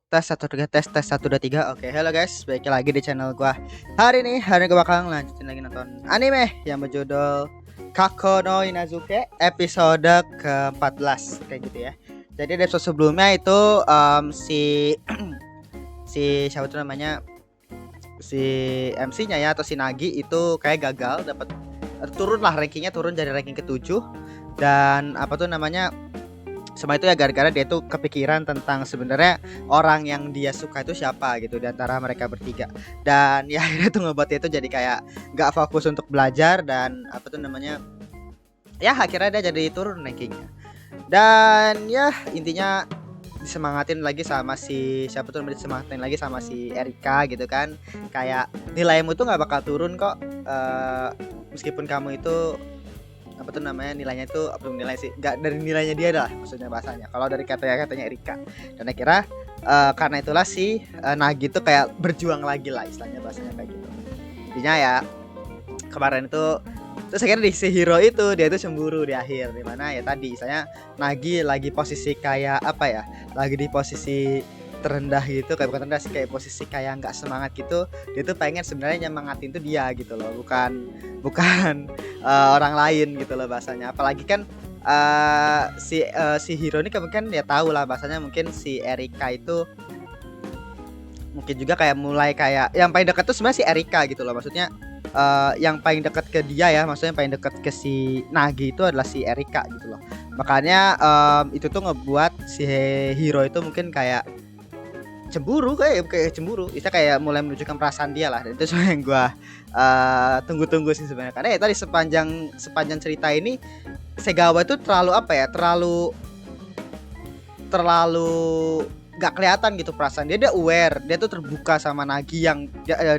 Tes satu tiga tes satu dua tiga. Oke, halo guys, balik lagi di channel gua. Hari ini gua bakal lanjutin lagi nonton anime yang berjudul Kako no Inazuke episode ke-14 kayak gitu ya. Jadi di episode sebelumnya itu si si siapa tuh namanya, si MC-nya ya, atau si Nagi itu kayak gagal dapat, turun lah rankingnya, turun dari ranking ke-7. Dan apa tuh namanya, semua itu ya gara-gara dia tuh kepikiran tentang sebenarnya orang yang dia suka itu siapa gitu di antara mereka bertiga. Dan ya akhirnya tuh ngebuat dia tuh jadi kayak nggak fokus untuk belajar, dan apa tuh namanya, ya akhirnya dia jadi turun rankingnya. Dan ya intinya disemangatin lagi sama si siapa tuh, disemangatin lagi sama si Erika gitu kan, kayak nilaimu tuh nggak bakal turun kok, meskipun kamu itu apa tuh namanya, nilainya itu apa, nilai sih nggak dari nilainya dia dah maksudnya bahasanya, kalau dari katanya Erika. Dan akhirnya karena itulah si Nagi tuh kayak berjuang lagi lah istilahnya, bahasanya kayak gitu. Intinya ya kemarin itu, terus akhirnya di si hero itu dia tuh cemburu di akhir, dimana ya tadi misalnya Nagi lagi posisi kayak apa ya, lagi di posisi terendah gitu, kayak bukan terendah sih, kayak posisi kayak nggak semangat gitu. Dia tuh pengen sebenarnya nyemangatin tuh dia gitu loh, bukan bukan orang lain gitu loh bahasanya. Apalagi kan si hero ini kan ya tahu lah bahasanya, mungkin si Erika itu mungkin juga kayak mulai kayak yang paling dekat tuh sebenarnya si Erika gitu loh, maksudnya yang paling dekat ke dia ya, maksudnya yang paling dekat ke si Nagi itu adalah si Erika gitu loh. Makanya itu tuh ngebuat si hero itu mungkin kayak cemburu, kayak cemburu, bisa kayak mulai menunjukkan perasaan dia lah. Dan itu semua yang gua tunggu-tunggu sih sebenarnya, karena ya tadi sepanjang sepanjang cerita ini Segawa itu terlalu apa ya, terlalu terlalu nggak kelihatan gitu perasaan dia. Dia aware, dia tuh terbuka sama Nagi yang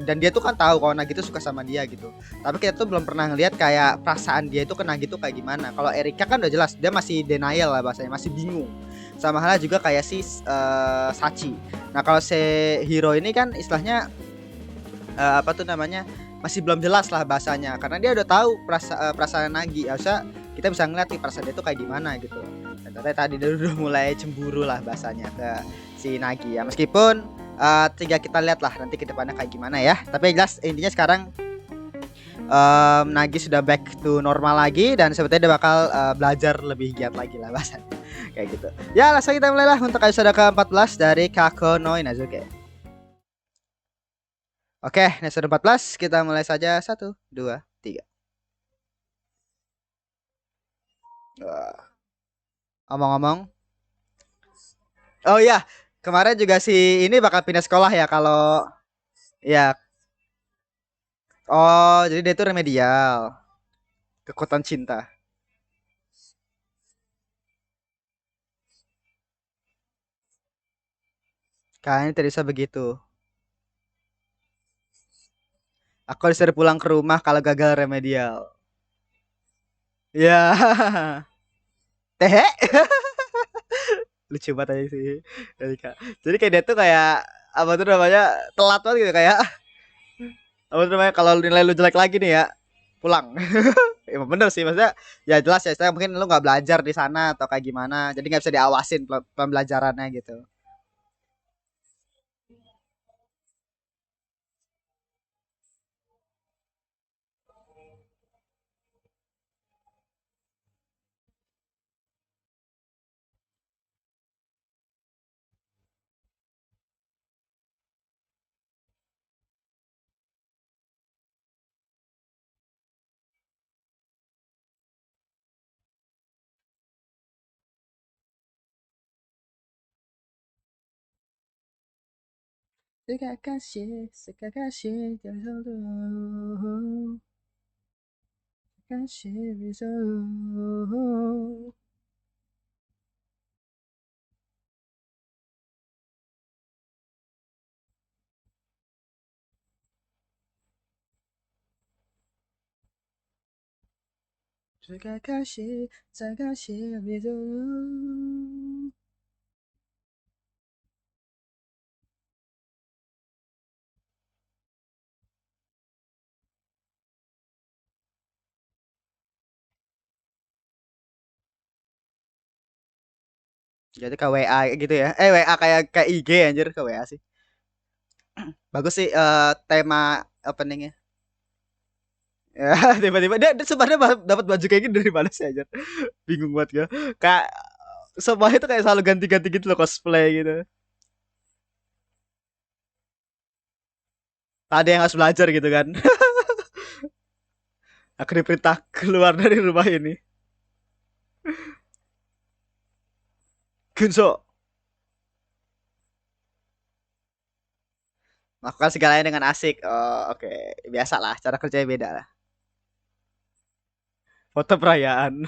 dan dia tuh kan tahu kalau Nagi tuh suka sama dia gitu. Tapi kita tuh belum pernah ngelihat kayak perasaan dia itu ke Nagi tuh kayak gimana. Kalau Erika kan udah jelas dia masih denial lah bahasanya, masih bingung. Sama halnya juga kayak si Sachi. Nah kalau si hero ini kan istilahnya apa tuh namanya, masih belum jelas lah bahasanya, karena dia udah tahu perasaan Nagi. Harusnya kita bisa ngeliat nih perasaan dia tuh kayak gimana gitu. Dan ternyata tadi dia udah mulai cemburu lah bahasanya ke si Nagi ya, meskipun tinggal kita lihat lah nanti ke depannya kayak gimana ya. Tapi yang jelas intinya sekarang Nagi sudah back to normal lagi, dan sebetulnya dia bakal belajar lebih giat lagi lah bahasanya kayak gitu ya. Langsung kita mulai lah untuk episode ke-14 dari Kako no Inazuke. Oke, episode 14 kita mulai saja. Satu, dua, tiga. Ngomong-ngomong, oh iya, kemarin juga si ini bakal pindah sekolah ya kalau ya. Oh, jadi dia itu remedial, kekuatan cinta. Kayaknya tidak bisa begitu. Aku disuruh pulang ke rumah kalau gagal remedial. Ya, teh. Lucu banget aja sih. Jadi kayak dia tuh kayak apa tuh namanya, telat banget gitu, kayak apa tuh namanya, kalau nilai lu jelek lagi nih ya, pulang. Emang bener sih, maksudnya ya jelas ya, saya mungkin lu nggak belajar di sana atau kayak gimana, jadi nggak bisa diawasin pembelajarannya gitu. Sekakasih, sekakasih, sekakasih, sekakasih, Jadi ke WA gitu ya. WA kayak ke IG anjir, ke WA sih. Bagus sih tema openingnya. Ya, tiba-tiba dia sebenarnya dapat baju kayak gini dari mana sih anjir? Bingung banget gue. Kayak semua itu kayak selalu ganti-ganti gitu loh cosplay gitu. Ada yang harus belajar gitu kan. Aku diperintah keluar dari rumah ini. Gunso, melakukan segalanya dengan asik. Oh, oke. Biasa lah, cara kerjanya beda lah. Foto perayaan.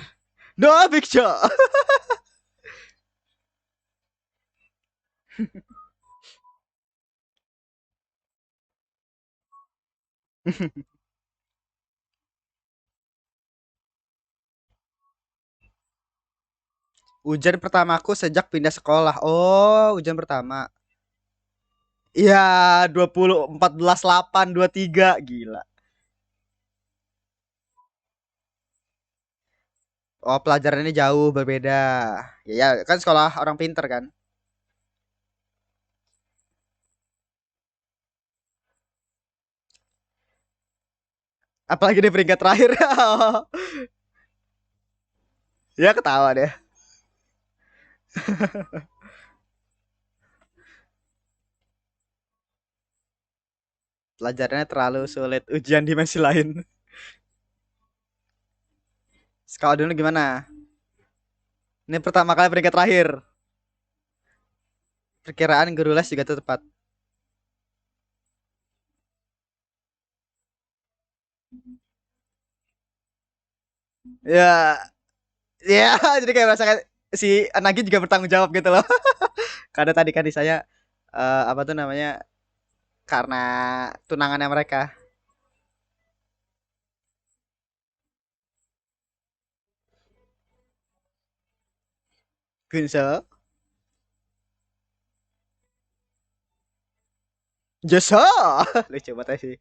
No big show. Ujian pertamaku sejak pindah sekolah. Oh, ujian pertama. Iya, 20 14 8 23 gila. Oh, pelajarannya jauh berbeda. Ya, ya kan sekolah orang pinter kan. Apalagi di peringkat terakhir. Ya ketawa deh. Pelajarannya terlalu sulit. Ujian dimensi lain. Sekolah dulu gimana? Ini pertama kali peringkat terakhir. Perkiraan guru les juga tepat. Ya, ya, jadi kayak merasa kayak si Nagi juga bertanggung jawab gitu loh. Karena tadi kan di saya apa tuh namanya? Karena tunangannya mereka. Gunsel. Joso. Lucu banget sih.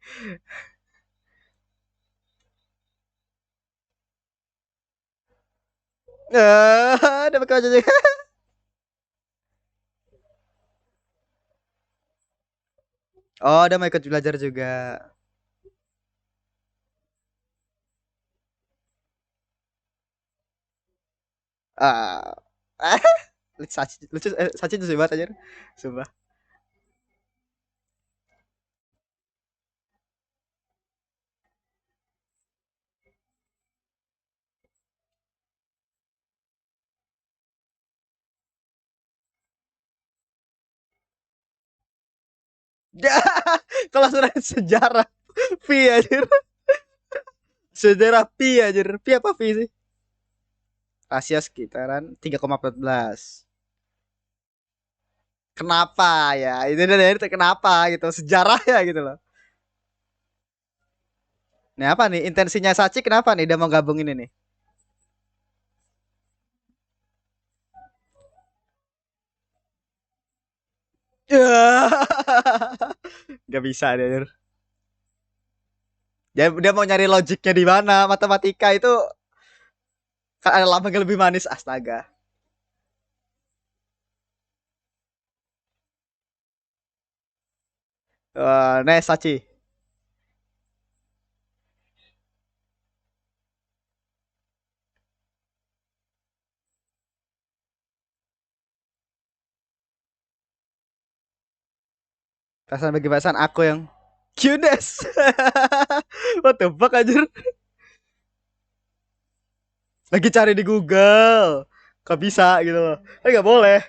Dapat kerja juga. Oh, dia mau ikut belajar juga. Ah. Lucu, Sachi lucu banget aja. Sumpah. Kalau sudah sejarah Pi aja. Sejarah Pi aja. Pi apa Pi sih? Rasio sekitaran 3,14. Kenapa ya? Itu kenapa gitu. Sejarah ya gitu loh. Nih apa nih intensinya Sachi kenapa nih dia mau gabung ini nih? Gak bisa dia. Dia mau nyari logiknya di mana? Matematika itu kan ada lambang yang lebih manis astaga. Nih Sachi. Perasaan bagi perasaan aku yang cuteness. What the fuck anjir? Lagi cari di Google. Kok bisa gitu loh. Kan nggak boleh.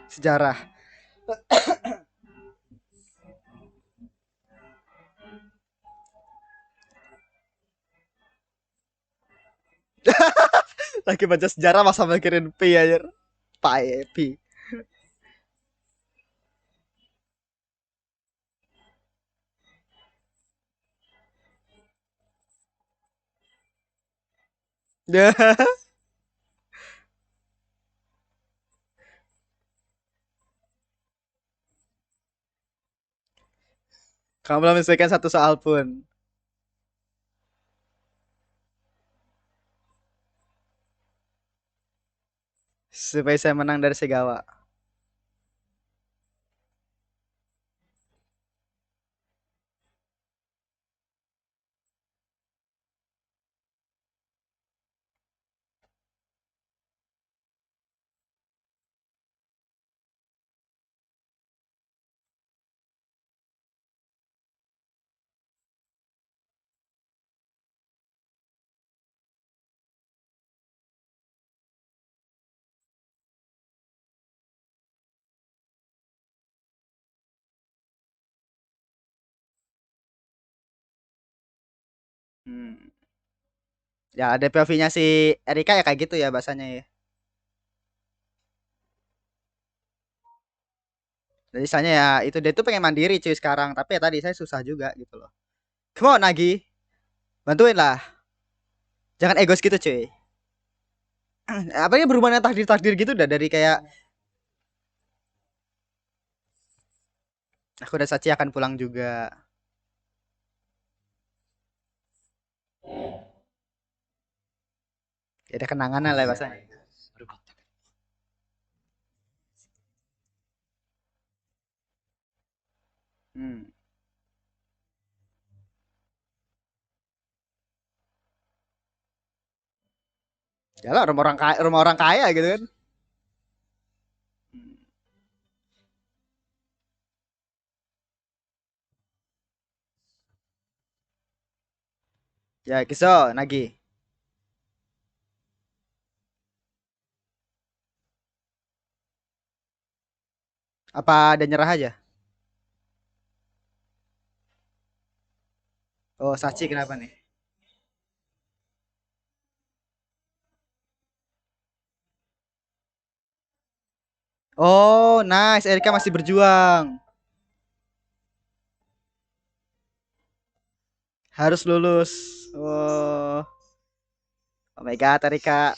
Sejarah. Lagi baca sejarah masa mikirin pi anjir. Pi, pi. Kamu belum menyelesaikan satu soal pun. supaya saya menang dari Segawa. Hmm. Ya, ada POV-nya si Erika ya kayak gitu ya bahasanya ya. Jadi misalnya ya itu dia tuh pengen mandiri cuy sekarang, tapi ya tadi saya susah juga gitu loh. Come on Nagi, bantuin lah. Jangan egos gitu cuy. Apa ya berhubungan takdir-takdir gitu udah dari kayak aku dan Sachi akan pulang juga. Ya ada kenangan lah bahasanya. Hmm. Ya lah rumah orang kaya gitu kan. Hmm. Ya kisah Nagi. Apa ada nyerah aja? Oh Sachi kenapa nih? Oh nice, Erika masih berjuang. Harus lulus. Oh, oh my god Erika.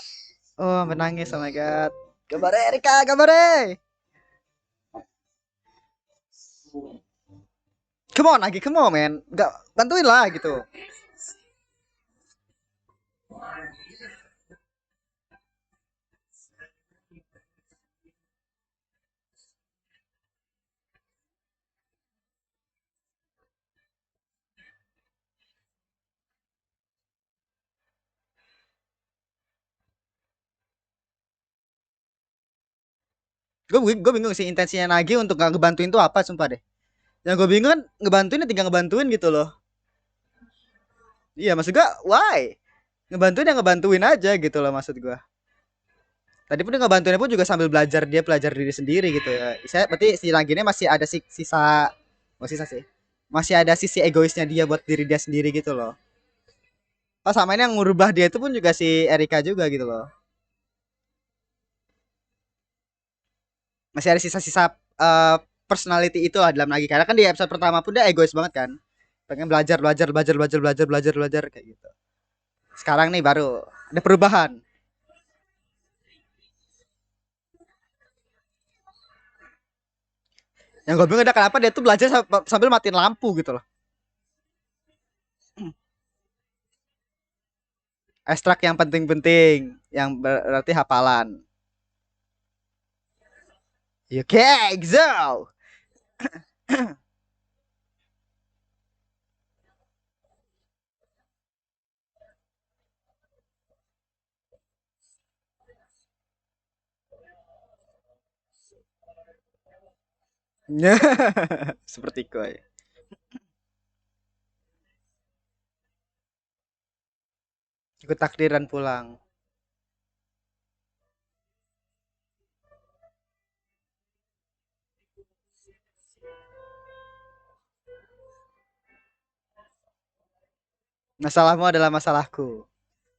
Oh menangis oh my god. Gambar Erika, gambar. Come on lagi, come on man. Gak bantuin lah gitu. Gue bingung sih intensinya Nagi untuk gak ngebantuin tuh apa sumpah deh. Yang gue bingung kan ngebantuin ya tinggal ngebantuin gitu loh. Iya maksud gue why? Ngebantuin ya ngebantuin aja gitu loh maksud gue. Tadi pun dia ngebantuinnya pun juga sambil belajar dia pelajar diri sendiri gitu ya. Saya berarti si Nagi ini masih ada sisa oh sisa sih. Masih ada sisi egoisnya dia buat diri dia sendiri gitu loh. Oh sama ini yang ngubah dia itu pun juga si Erika juga gitu loh. Masih ada sisa-sisa personality itu lah dalam lagi karena kan di episode pertama pun dia egois banget kan, pengen belajar belajar belajar belajar belajar belajar belajar kayak gitu. Sekarang nih baru ada perubahan. Yang gue bingung ada kenapa dia tuh belajar sambil matiin lampu gitu loh. Ekstrak yang penting-penting yang berarti hafalan. Oke so seperti koi ikut takdiran pulang. Masalahmu adalah masalahku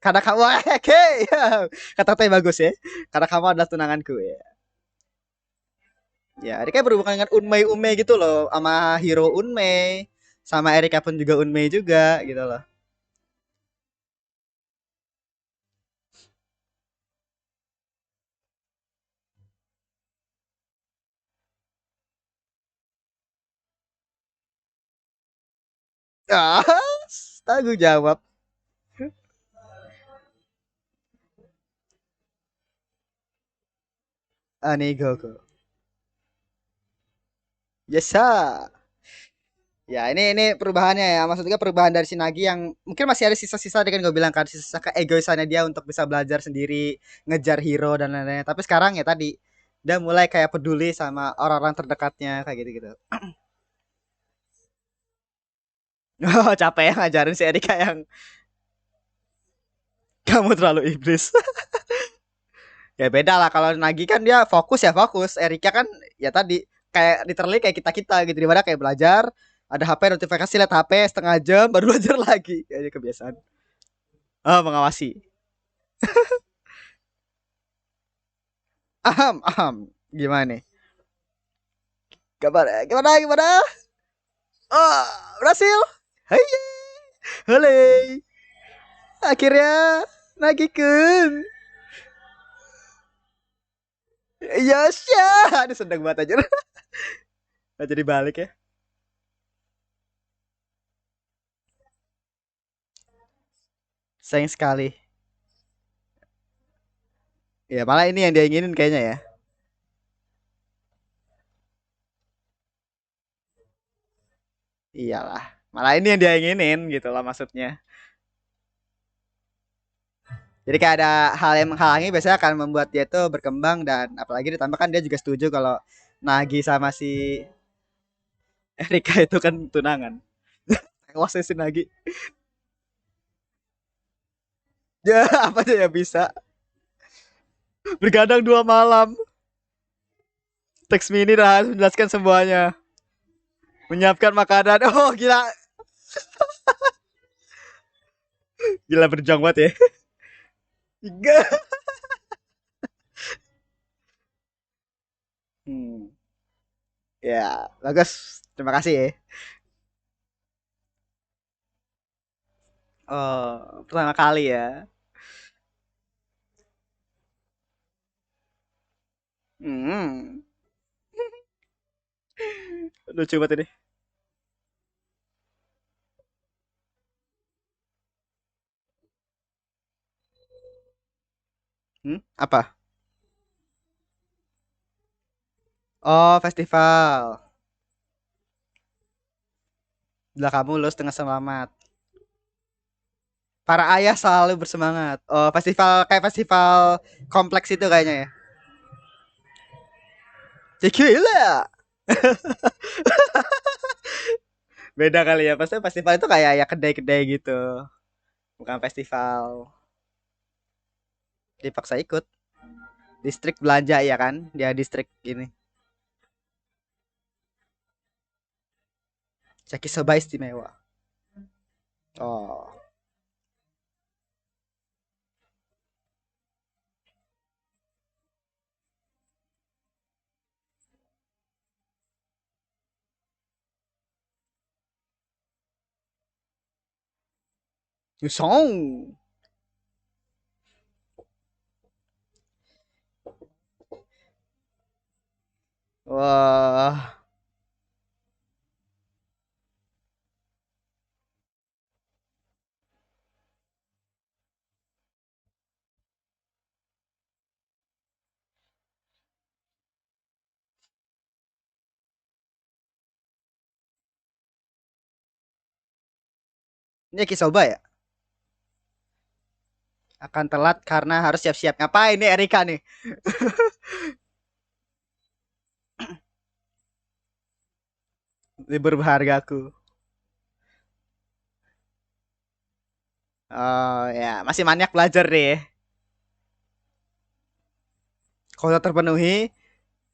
karena kamu oke kata-kata yang bagus ya, karena kamu adalah tunanganku ya. Ya, Erika berhubungan dengan Unmei Unmei gitu loh, sama hero Unmei, sama Erika pun juga Unmei juga gitu loh. Ah, tanggung jawab. Anigogo. Yes, sir. Ya, ini perubahannya ya. Maksudnya perubahan dari si Nagi yang mungkin masih ada sisa-sisa dengan gue bilang kan sisa keegoisannya dia untuk bisa belajar sendiri, ngejar hero dan lain-lain. Tapi sekarang ya tadi dia mulai kayak peduli sama orang-orang terdekatnya kayak gitu-gitu. Oh, capek ya ngajarin si Erika yang kamu terlalu iblis. Ya beda lah kalau Nagi kan dia fokus ya fokus. Erika kan ya tadi kayak literally kayak kita-kita gitu di mana kayak belajar ada HP notifikasi lihat HP setengah jam baru belajar lagi kayaknya kebiasaan. Oh, mengawasi. Aham, aham. Gimana nih? Gimana? Gimana? Gimana? Oh, berhasil. Hai, hole. Akhirnya Nagi-kun. Yes, ya. Aduh, sedang banget aja. Nah, jadi balik ya. Sayang sekali. Ya, malah ini yang dia inginin kayaknya ya. Iyalah. Malah ini yang dia inginin gitu lah maksudnya. Jadi kayak ada hal yang menghalangi biasanya akan membuat dia tuh berkembang dan apalagi ditambah kan dia juga setuju kalau Nagi sama si Erika itu kan tunangan. Awas si Nagi. Ya apa aja ya bisa. Bergadang 2 malam. Teks mini dah menjelaskan semuanya. Menyiapkan makanan. Oh gila. Gila berjuang banget ya. Gak. Hmm. Ya bagus. Terima kasih ya. Oh pertama kali ya. Hmm. Lucu banget ini. Hmm? Apa? Oh festival. Bila kamu lulus dengan selamat. Para ayah selalu bersemangat. Oh, festival kayak festival kompleks itu kayaknya ya. Tequila. Beda kali ya. Pasti festival itu kayak ya kedai-kedai gitu. Bukan festival. Dipaksa ikut. Distrik belanja ya kan? Dia distrik ini. Yakisoba istimewa. Oh. Yusong. Wah. Ini Yakisoba ya? Akan telat karena harus siap-siap. Ngapain nih Erika nih? Libur berhargaku. Oh ya, masih banyak belajar deh. Kota terpenuhi,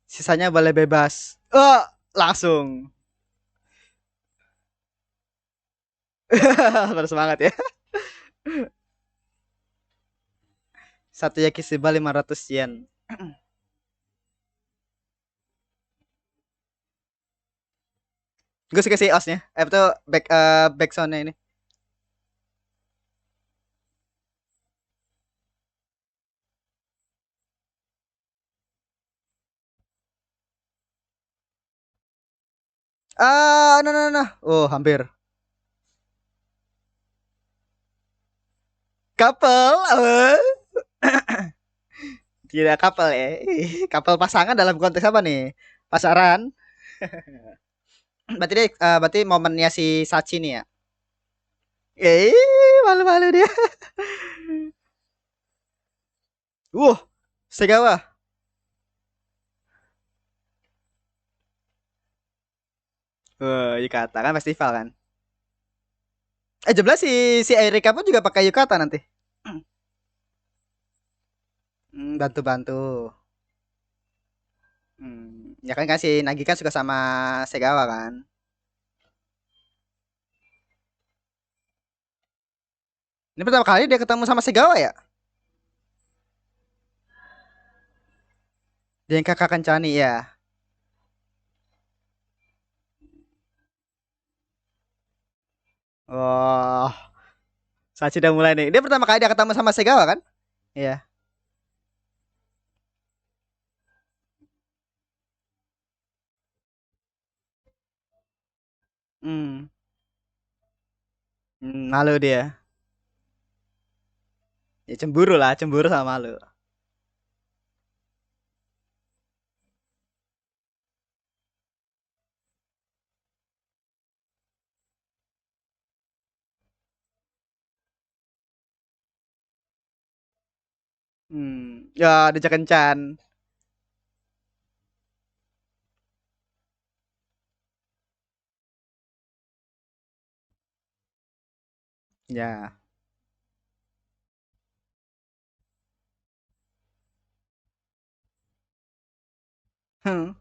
sisanya boleh bebas. Langsung. Harus semangat ya. Satu yakisoba 500 yen. Gue suka sih osnya. Itu back soundnya ini. Ah, no no no. Oh, hampir. Couple. Tidak couple ya. Couple pasangan dalam konteks apa nih? Pasaran. Berarti momennya si Sachi nih ya. Eh, malu-malu dia. Segawa. Yukata kan festival kan. Jelas si Erika pun juga pakai yukata nanti. Bantu-bantu. Ya kan si Nagi kan suka sama Segawa kan. Ini pertama kali dia ketemu sama Segawa ya? Dia yang kakak Kencani ya. Wah, Sachi udah mulai nih. Dia pertama kali dia ketemu sama Segawa kan? Iya. Hmm. Malu dia. Ya cemburu lah, cemburu sama malu. Ya dia kencan. Ya. Hmm.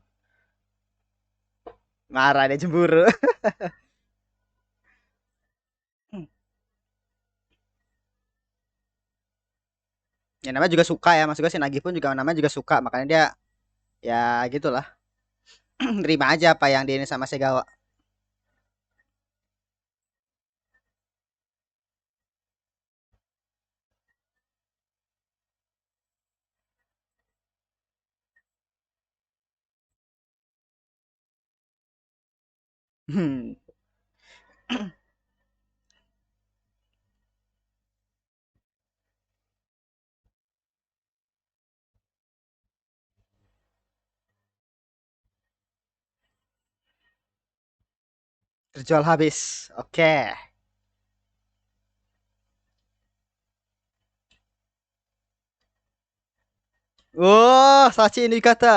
Marah dia cemburu. Ya namanya juga suka ya, maksudnya si Nagi pun juga namanya juga suka, makanya dia ya gitulah. Terima aja apa yang dia ini sama Segawa. Hmm. Terjual habis. Oke. Wah, Sachi ini kata.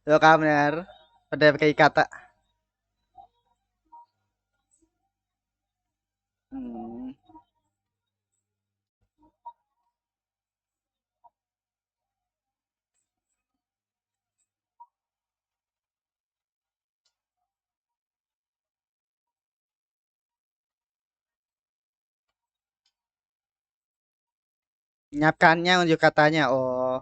Tuh kan bener. Pada pakai kata. Hmm. Nyiapkannya unjuk katanya. Oh.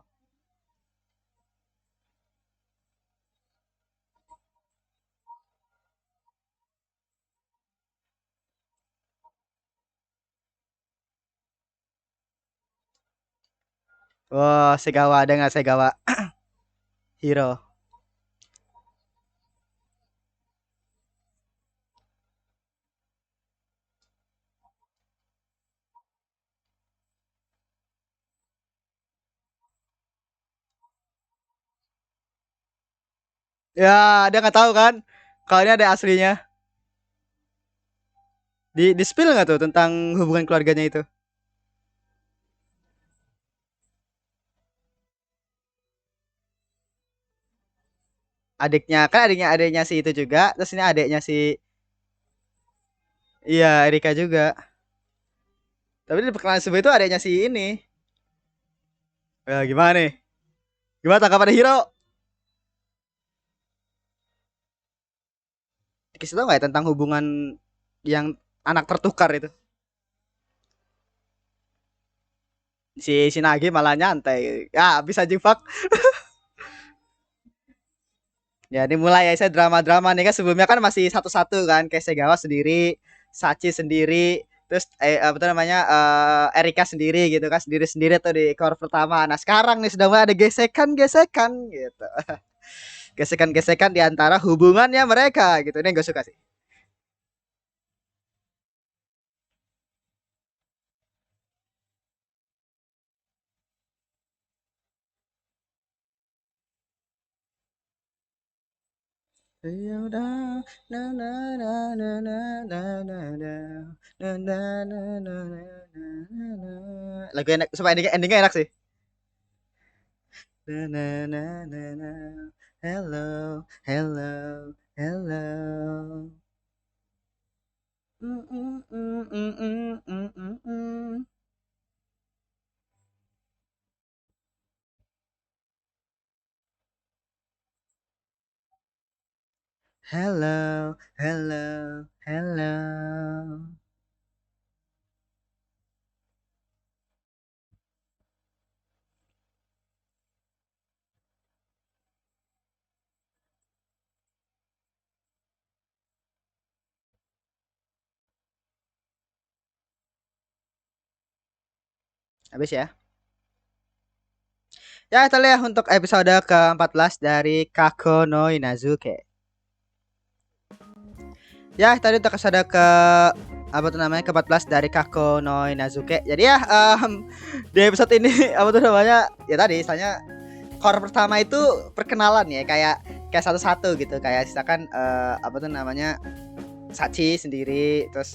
Wah, Segawa ada nggak Segawa? Hero. Ya, dia nggak tahu kan? Kalau ini ada aslinya. Di spill nggak tuh tentang hubungan keluarganya itu? Adiknya si itu juga, terus ini adiknya si iya Erika juga. Tapi di perkenalan sebuah itu adiknya si ini. Ya, gimana nih? Gimana tanggapan Hero? Dikasih tau nggak ya tentang hubungan yang anak tertukar itu? Si Nagi malah nyantai. Ya, bisa jebak. Ya, ini mulai ya saya drama-drama nih kan sebelumnya kan masih satu-satu kan kayak Segawa sendiri, Sachi sendiri, terus apa tuh namanya Erika sendiri gitu kan sendiri-sendiri tuh di cover pertama. Nah, sekarang nih sudah mulai ada gesekan-gesekan gitu. Gesekan-gesekan di antara hubungannya mereka gitu. Ini gue suka sih. Ya udah, na na na na na na na na, na na na na na na na. Lagu enak, supaya endingnya enak sih. Na na na na na. Hello, hello, hello. Mm, mm, mm, mm, mm, mm, mm, mm. Hello, hello, hello. Habis ya. Ya, itu ya untuk episode ke-14 dari Kako no Inazuke. Ya, tadi untuk episode ke apa tuh namanya ke-14 dari Kako no Inazuke. Jadi ya di episode ini apa tuh namanya ya tadi misalnya core pertama itu perkenalan ya kayak satu-satu gitu kayak misalkan apa tuh namanya Sachi sendiri, terus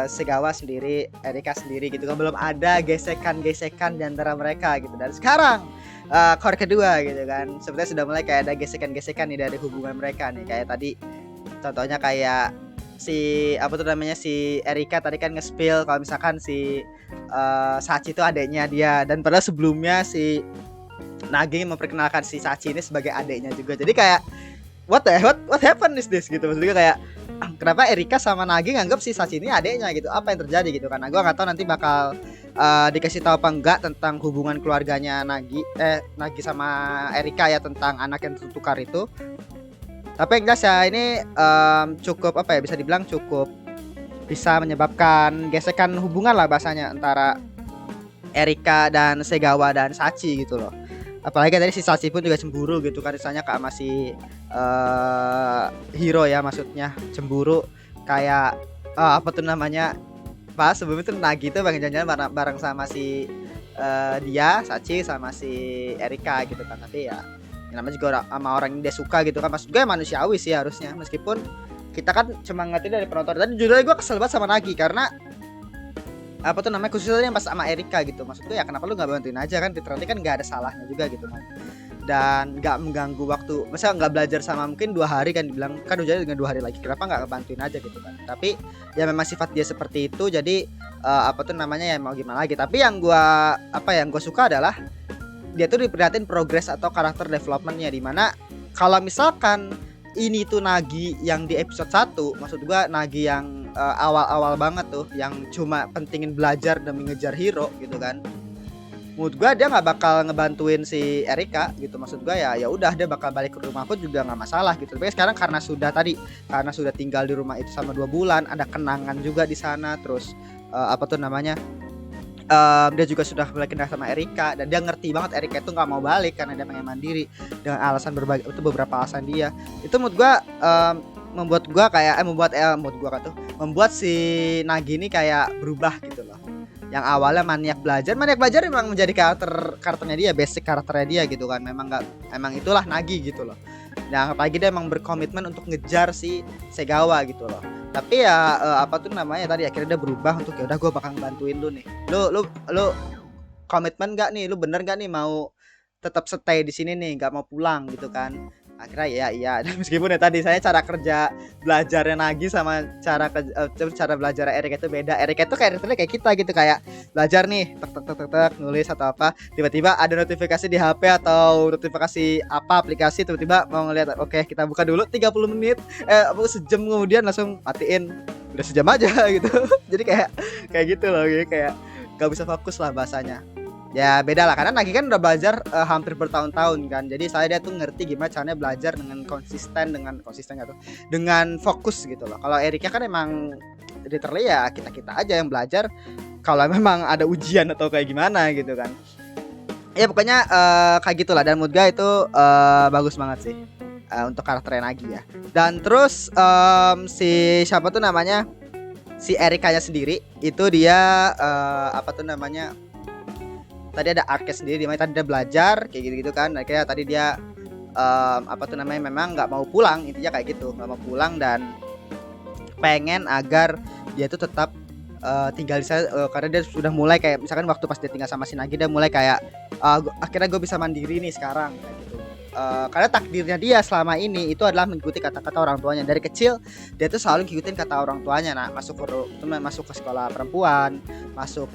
Segawa sendiri, Erika sendiri gitu kan belum ada gesekan-gesekan di antara mereka gitu. Dan sekarang core kedua gitu kan, sebenarnya sudah mulai kayak ada gesekan-gesekan nih dari hubungan mereka nih. Kayak tadi contohnya kayak si apa tuh namanya si Erika tadi kan nge-spill kalau misalkan si Sachi itu adiknya dia dan padahal sebelumnya si Nagi memperkenalkan si Sachi ini sebagai adiknya juga. Jadi kayak what happened is this gitu maksudnya kayak kenapa Erika sama Nagi nganggap si Sachi ini adiknya gitu, apa yang terjadi gitu kan. Nah, gue nggak tahu nanti bakal dikasih tahu apa enggak tentang hubungan keluarganya Nagi sama Erika ya, tentang anak yang tertukar itu. Tapi yang jelas ya ini cukup apa ya, bisa dibilang cukup bisa menyebabkan gesekan hubungan lah bahasanya antara Erika dan Segawa dan Sachi gitu loh. Apalagi dari si Sachi pun juga cemburu gitu kan, misalnya kayak masih Hiro ya, maksudnya cemburu kayak apa tuh namanya pas sebelum itu Nagi tuh bang jalan-jalan bareng sama si dia Sachi sama si Erika gitu kan. Tapi ya namanya juga sama orang yang dia suka gitu kan, maksud gue manusiawi sih harusnya, meskipun kita kan cuma ngerti dari penonton. Tadi jujur aja gue kesel banget sama Nagi karena apa tuh namanya khususnya yang pas sama Erika gitu, maksud gue ya kenapa lu nggak bantuin aja kan, literally kan nggak ada salahnya juga gitu kan, dan nggak mengganggu waktu, masa nggak belajar sama mungkin 2 hari kan, dibilang kan udah dengan 2 hari lagi, kenapa nggak bantuin aja gitu kan. Tapi ya memang sifat dia seperti itu, jadi apa tuh namanya ya mau gimana lagi. Tapi yang gue suka adalah dia tuh diperhatiin progres atau karakter developmentnya, dimana kalau misalkan ini tuh Nagi yang di episode 1, maksud gua Nagi yang awal-awal banget tuh, yang cuma pentingin belajar demi ngejar hero gitu kan, menurut gua dia nggak bakal ngebantuin si Erika gitu. Maksud gua ya udah dia bakal balik ke rumah pun juga nggak masalah gitu. Tapi sekarang karena sudah tinggal di rumah itu sama 2 bulan, ada kenangan juga di sana, terus apa tuh namanya dia juga sudah mulai kenal sama Erika, dan dia ngerti banget Erika itu nggak mau balik karena dia pengen mandiri dengan alasan berbagai, itu beberapa alasan dia. Itu menurut gua membuat gua kayak membuat si Nagi ini kayak berubah gitu loh. Yang awalnya maniak belajar memang menjadi karakternya dia, basic karakternya dia gitu kan. Emang itulah Nagi gitu loh. Nah, apalagi dia emang berkomitmen untuk ngejar si Segawa gitu loh. Tapi ya apa tuh namanya tadi akhirnya dia berubah untuk ya udah gue bakal bantuin lu nih. Lu komitmen gak nih? Lu bener gak nih mau tetap stay di sini nih, nggak mau pulang gitu kan? Akhirnya ya iya. Dan meskipun ya tadi saya cara kerja belajarnya Nagi sama cara belajar Erika itu beda. Erika itu kayak kita gitu, kayak belajar nih tek nulis atau apa, tiba-tiba ada notifikasi di HP atau notifikasi apa aplikasi, tiba-tiba mau ngeliat, oke kita buka dulu 30 menit sejam kemudian langsung matiin, udah sejam aja gitu. Jadi kayak gitu loh, kayak gak bisa fokus lah bahasanya. Ya beda lah, karena Nagi kan udah belajar hampir bertahun-tahun kan, jadi dia tuh ngerti gimana caranya belajar dengan konsisten gitu, dengan fokus gitu loh. Kalau Erika kan emang literally ya kita aja yang belajar kalau memang ada ujian atau kayak gimana gitu kan. Ya pokoknya kayak gitulah, dan mood gue itu bagus banget sih untuk karakternya Nagi ya. Dan terus si siapa tuh namanya, si Erikanya sendiri itu dia apa tuh namanya, tadi ada arc sendiri di mana tadi dia belajar kayak gitu kan. Akhirnya tadi dia apa tuh namanya, memang nggak mau pulang, intinya kayak gitu, nggak mau pulang dan pengen agar dia tuh tetap tinggal di sana, karena dia sudah mulai kayak misalkan waktu pas dia tinggal sama si Nagi dia mulai kayak akhirnya gue bisa mandiri nih sekarang kayak gitu. Karena takdirnya dia selama ini itu adalah mengikuti kata-kata orang tuanya. Dari kecil dia tuh selalu ngikutin kata orang tuanya. Nah, masuk ke sekolah perempuan, masuk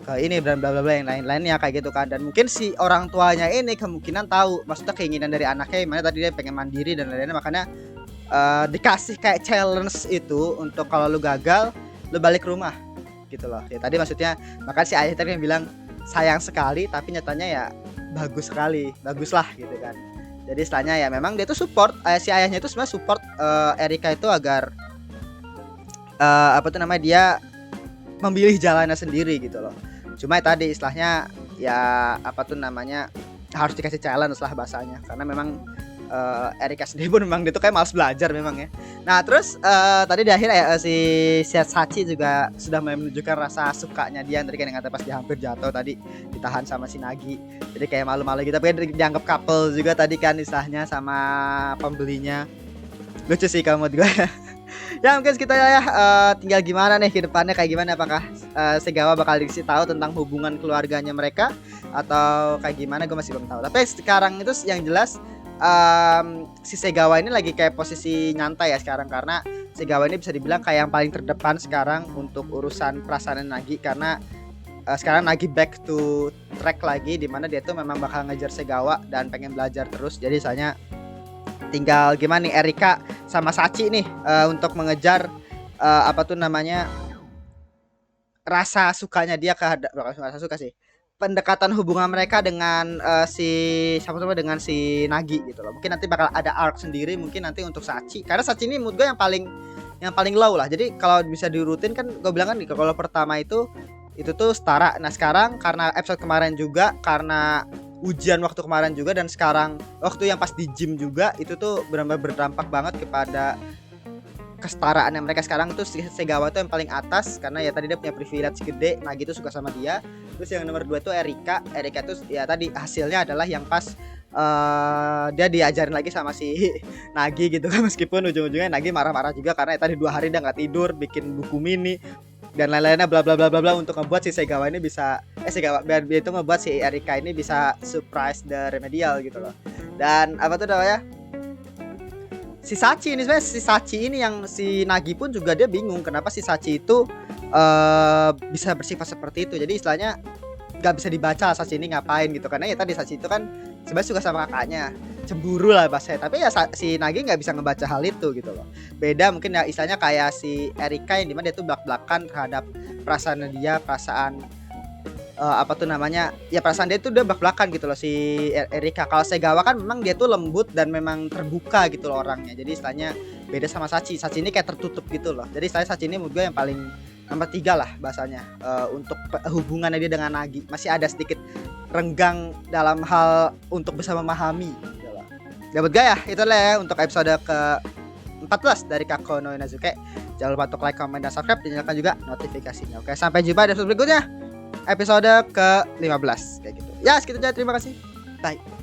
ke ini dan bla bla bla yang lain-lainnya kayak gitu kan. Dan mungkin si orang tuanya ini kemungkinan tahu maksudnya keinginan dari anaknya gimana, tadi dia pengen mandiri dan lain-lainnya, makanya dikasih kayak challenge itu untuk kalau lu gagal lu balik rumah gitu loh. Ya tadi maksudnya makanya si ayah tadi yang bilang sayang sekali tapi nyatanya ya bagus sekali, bagus lah gitu kan. Jadi istilahnya ya memang dia tuh support, si ayahnya itu sebenarnya support Erika itu agar apa tuh namanya, dia memilih jalannya sendiri gitu loh. Cuma tadi istilahnya ya apa tuh namanya, harus dikasih challenge lah bahasanya, karena memang Erika sendiri pun memang dia tuh kayak malas belajar memang ya. Nah terus tadi di akhir ya si Sachi juga sudah menunjukkan rasa sukanya dia, tadi kan yang kata pas dia hampir jatuh tadi ditahan sama si Nagi, jadi kayak malu-malu gitu, tapi kan dianggap couple juga tadi kan istilahnya sama pembelinya. Lucu sih kamu juga. Ya mungkin kita ya tinggal gimana nih ke depannya kayak gimana, apakah Segawa bakal dikasih tahu tentang hubungan keluarganya mereka atau kayak gimana, gue masih belum tahu. Tapi sekarang itu yang jelas si Segawa ini lagi kayak posisi nyantai ya sekarang, karena Segawa ini bisa dibilang kayak yang paling terdepan sekarang untuk urusan perasaan Nagi, karena sekarang Nagi back to track lagi, dimana dia tuh memang bakal ngejar Segawa dan pengen belajar terus. Jadi misalnya tinggal gimana nih Erika sama Sachi nih untuk mengejar apa tuh namanya, rasa sukanya dia rasa suka sih, pendekatan hubungan mereka dengan sama-sama dengan si Nagi gitu loh. Mungkin nanti bakal ada arc sendiri mungkin nanti untuk Sachi, karena Sachi ini menurut gue yang paling low lah. Jadi kalau bisa diurutin kan gue bilang kan kalau pertama itu tuh setara. Nah sekarang karena episode kemarin juga, karena ujian waktu kemarin juga, dan sekarang waktu yang pas di gym juga, itu tuh benar-benar berdampak banget kepada kesetaraan yang mereka sekarang. Itu Segawa tuh yang paling atas karena ya tadi dia punya privilege gede, Nagi tuh suka sama dia. Terus yang nomor 2 tuh Erika tuh ya tadi hasilnya adalah yang pas dia diajarin lagi sama si Nagi gitu kan, meskipun ujung-ujungnya Nagi marah-marah juga karena ya tadi 2 hari dia nggak tidur bikin buku mini dan lain-lainnya bla bla bla bla bla untuk ngebuat si Segawa ini bisa biar dia itu ngebuat si Erika ini bisa surprise the remedial gitu loh. Dan apa tuh namanya, si Sachi ini sebenarnya, si Sachi ini yang si Nagi pun juga dia bingung kenapa si Sachi itu bisa bersifat seperti itu. Jadi istilahnya nggak bisa dibaca Sachi ini ngapain gitu, karena ya tadi Sachi itu kan sebenarnya suka sama kakaknya, cemburu lah bahasanya, tapi ya si Nagi nggak bisa ngebaca hal itu gitu loh. Beda mungkin ya istilahnya kayak si Erika yang dimana dia tuh belak-belakan terhadap perasaan dia, perasaan apa tuh namanya, ya perasaan dia tuh udah belak-belakan gitu loh si Erika. Kalau Segawa kan memang dia tuh lembut dan memang terbuka gitu loh orangnya. Jadi istilahnya beda sama Sachi ini kayak tertutup gitu loh. Jadi istilahnya Sachi ini menurut gue yang paling nomor 3 lah bahasanya untuk hubungannya dia dengan Nagi. Masih ada sedikit renggang dalam hal untuk bisa memahami gitu loh. Dapat gak ya? Itulah ya untuk episode ke 14 dari Kako no Inazuke. Jangan lupa untuk like, comment, dan subscribe, dan nyalakan juga notifikasinya. Oke, sampai jumpa di episode berikutnya, episode ke 15 kayak gitu. Ya, segitu aja, terima kasih. Bye.